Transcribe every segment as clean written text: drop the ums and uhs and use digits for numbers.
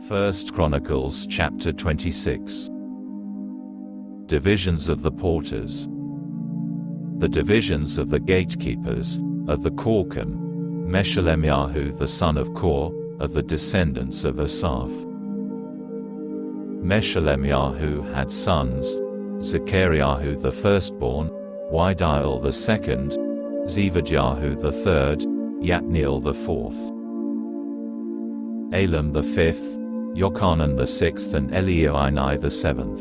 1 Chronicles chapter 26. Divisions of the porters. The divisions of the gatekeepers, of the Korkim, Meshelemiah the son of Kor, of the descendants of Asaph. Meshelemiah had sons, Zechariah the firstborn, Widiel the second, Zevadiah the third, Yatniel the fourth, Elam the fifth, Jochanan the sixth, and Elioenai the seventh.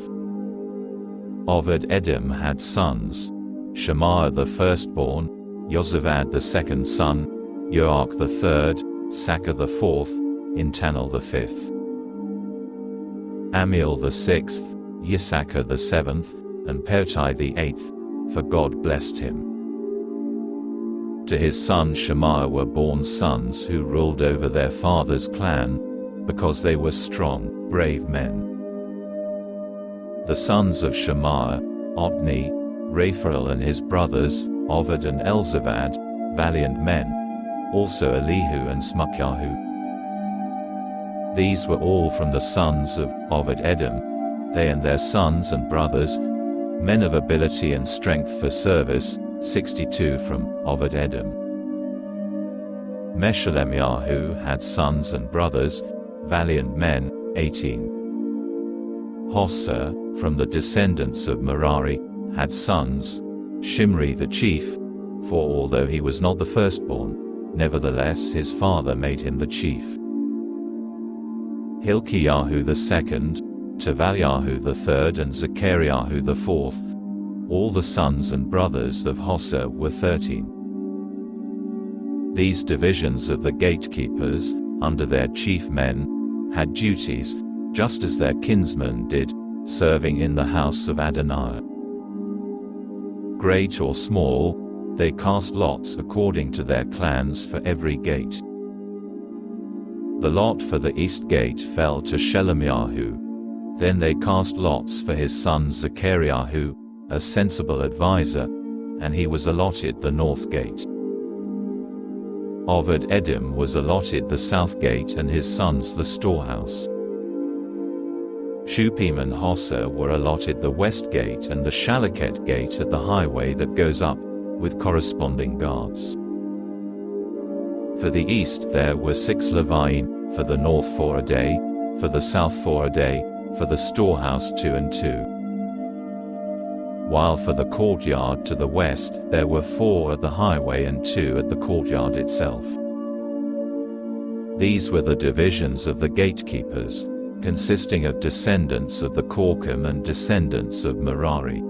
Obed-Edom had sons, Shemaiah the firstborn, Jozabad the second son, Joach the third, Sakkar the fourth, Intanel the fifth, Amiel the sixth, Yisachar the seventh, and Peotai the eighth, for God blessed him. To his son Shemaiah were born sons who ruled over their father's clan, because they were strong, brave men. The sons of Shemaiah, Otni, Raphael and his brothers, Ovid and Elzabad, valiant men, also Elihu and Smukyahu. These were all from the sons of Obed-Edom, they and their sons and brothers, men of ability and strength for service, 62 from Obed-Edom. Meshelemiah had sons and brothers, valiant men, 18. Hossa, from the descendants of Merari, had sons, Shimri the chief, for although he was not the firstborn, nevertheless his father made him the chief. Hilkiah the second, Tavaliah the third, and Zechariah the fourth. All the sons and brothers of Hossa were 13. These divisions of the gatekeepers, under their chief men, had duties, just as their kinsmen did, serving in the house of Adonai. Great or small, they cast lots according to their clans for every gate. The lot for the east gate fell to Shelemiah. Then they cast lots for his son Zechariah, a sensible adviser, and he was allotted the north gate. Obed-Edom was allotted the south gate and his sons the storehouse. Shupim and Hossa were allotted the west gate and the Shalaket gate at the highway that goes up, with corresponding guards. For the east there were 6 Leviim, for the north 4 a day, for the south 4 a day, for the storehouse 2 and 2. While for the courtyard to the west there were 4 at the highway and 2 at the courtyard itself. These were the divisions of the gatekeepers, consisting of descendants of the Korkim and descendants of Merari.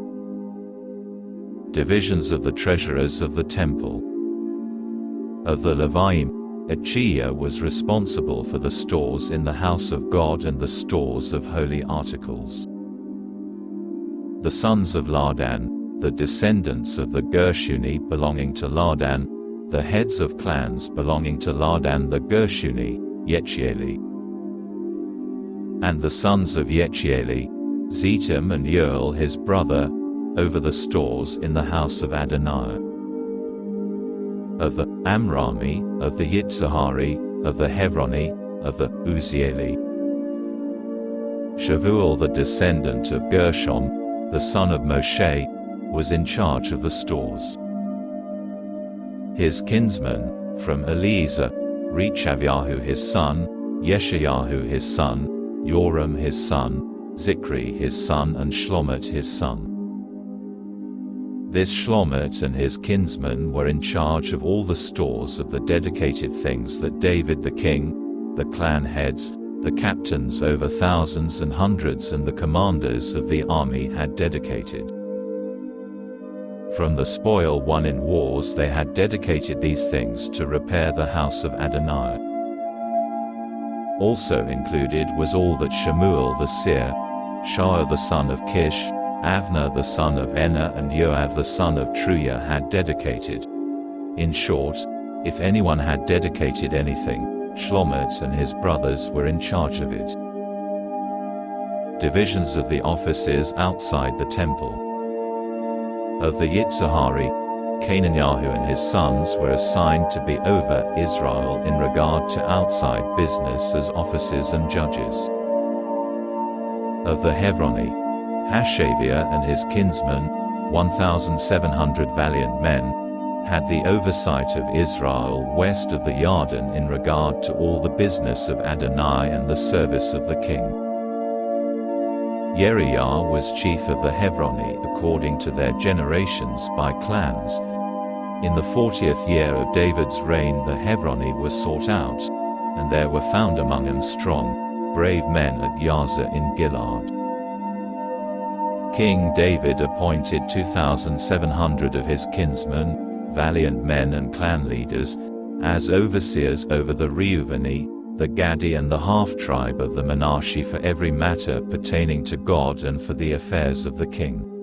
Divisions of the treasurers of the temple. Of the Leviim, Achiah was responsible for the stores in the house of God and the stores of holy articles. The sons of Ladan, the descendants of the Gershuni belonging to Ladan, the heads of clans belonging to Ladan the Gershuni, Yechieli. And the sons of Yechieli, Zetam and Yoel his brother, over the stores in the house of Adonai. Of the Amrami, of the Yitzhahari, of the Hevroni, of the Uzieli. Shavuel the descendant of Gershom, the son of Moshe, was in charge of the stores. His kinsmen, from Eliezer, Rechaviah his son, Yeshayahu his son, Joram his son, Zikri his son, and Shlomit his son. This Shlomit and his kinsmen were in charge of all the stores of the dedicated things that David the king, the clan heads, the captains over thousands and hundreds, and the commanders of the army had dedicated. From the spoil won in wars they had dedicated these things to repair the house of Adonai. Also included was all that Shemuel the seer, Shah the son of Kish, Avner the son of Enna, and Joab the son of Truya had dedicated. In short, if anyone had dedicated anything, Shlomit and his brothers were in charge of it. Divisions of the offices outside the temple. Of the Yitzhahari, Canaanyahu and his sons were assigned to be over Israel in regard to outside business as officers and judges. Of the Hebroni, Hashaviah and his kinsmen, 1,700 valiant men, had the oversight of Israel west of the Yarden in regard to all the business of Adonai and the service of the king. Yeriah was chief of the Hebroni according to their generations by clans. In the 40th year of David's reign the Hebroni were sought out, and there were found among them strong, brave men at Yaza in Gilead. King David appointed 2,700 of his kinsmen, valiant men and clan leaders, as overseers over the Reuveni, the Gadi and the half-tribe of the Manasseh for every matter pertaining to God and for the affairs of the king.